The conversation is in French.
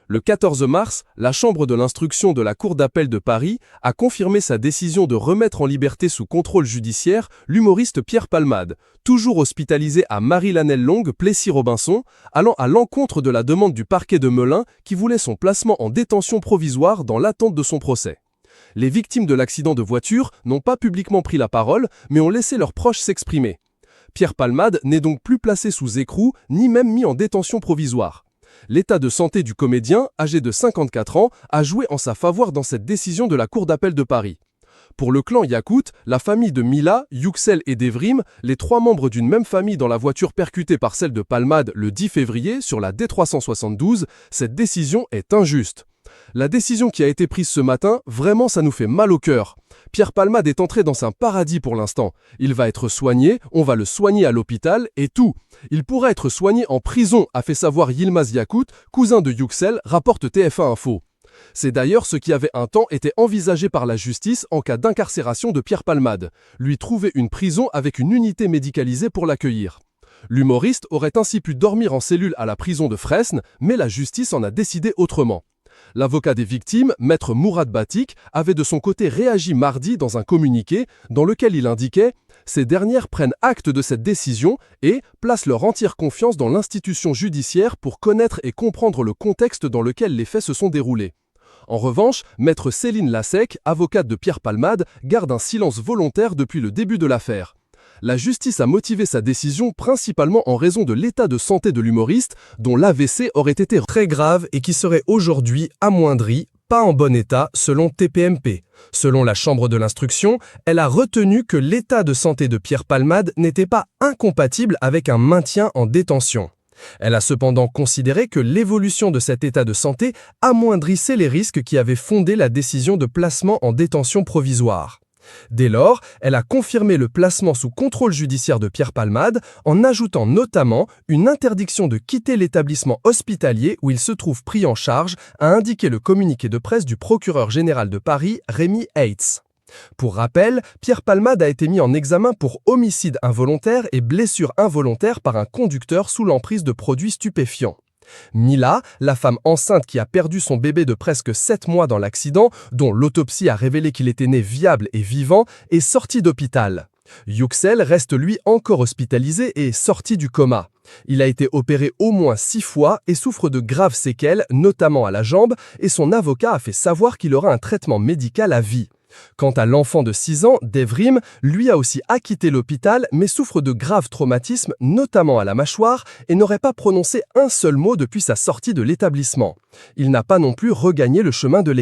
Le 14 mars, la Chambre de l'instruction de la Cour d'appel de Paris a confirmé sa décision de remettre en liberté sous contrôle judiciaire l'humoriste Pierre Palmade, toujours hospitalisé à Marie-Lannelle-Longue, Plessis-Robinson, allant à l'encontre de la demande du parquet de Melun qui voulait son placement en détention provisoire dans l'attente de son procès. Les victimes de l'accident de voiture n'ont pas publiquement pris la parole, mais ont laissé leurs proches s'exprimer. Pierre Palmade n'est donc plus placé sous écrou, ni même mis en détention provisoire. L'état de santé du comédien, âgé de 54 ans, a joué en sa faveur dans cette décision de la Cour d'appel de Paris. Pour le clan Yacoute, la famille de Mila, Yüksel et Devrim, les trois membres d'une même famille dans la voiture percutée par celle de Palmade le 10 février sur la D372, cette décision est injuste. La décision qui a été prise ce matin, vraiment ça nous fait mal au cœur. Pierre Palmade est entré dans un paradis pour l'instant. Il va être soigné, on va le soigner à l'hôpital et tout. Il pourrait être soigné en prison, a fait savoir Yilmaz Yacoute, cousin de Yüksel, rapporte TF1 Info. C'est d'ailleurs ce qui avait un temps été envisagé par la justice en cas d'incarcération de Pierre Palmade, lui trouver une prison avec une unité médicalisée pour l'accueillir. L'humoriste aurait ainsi pu dormir en cellule à la prison de Fresnes, mais la justice en a décidé autrement. L'avocat des victimes, maître Mourad Batik, avait de son côté réagi mardi dans un communiqué dans lequel il indiquait « Ces dernières prennent acte de cette décision et placent leur entière confiance dans l'institution judiciaire pour connaître et comprendre le contexte dans lequel les faits se sont déroulés ». En revanche, maître Céline Lassec, avocate de Pierre Palmade, garde un silence volontaire depuis le début de l'affaire. La justice a motivé sa décision principalement en raison de l'état de santé de l'humoriste, dont l'AVC aurait été très grave et qui serait aujourd'hui amoindri, pas en bon état, selon TPMP. Selon la Chambre de l'instruction, elle a retenu que l'état de santé de Pierre Palmade n'était pas incompatible avec un maintien en détention. Elle a cependant considéré que l'évolution de cet état de santé amoindrissait les risques qui avaient fondé la décision de placement en détention provisoire. Dès lors, elle a confirmé le placement sous contrôle judiciaire de Pierre Palmade en ajoutant notamment une interdiction de quitter l'établissement hospitalier où il se trouve pris en charge, a indiqué le communiqué de presse du procureur général de Paris, Rémi Heitz. Pour rappel, Pierre Palmade a été mis en examen pour homicide involontaire et blessure involontaire par un conducteur sous l'emprise de produits stupéfiants. Mila, la femme enceinte qui a perdu son bébé de presque 7 mois dans l'accident, dont l'autopsie a révélé qu'il était né viable et vivant, est sortie d'hôpital. Yüksel reste lui encore hospitalisé et sorti du coma. Il a été opéré au moins 6 fois et souffre de graves séquelles, notamment à la jambe, et son avocat a fait savoir qu'il aura un traitement médical à vie. Quant à l'enfant de 6 ans, Devrim, lui a aussi acquitté l'hôpital mais souffre de graves traumatismes, notamment à la mâchoire, et n'aurait pas prononcé un seul mot depuis sa sortie de l'établissement. Il n'a pas non plus regagné le chemin de l'école.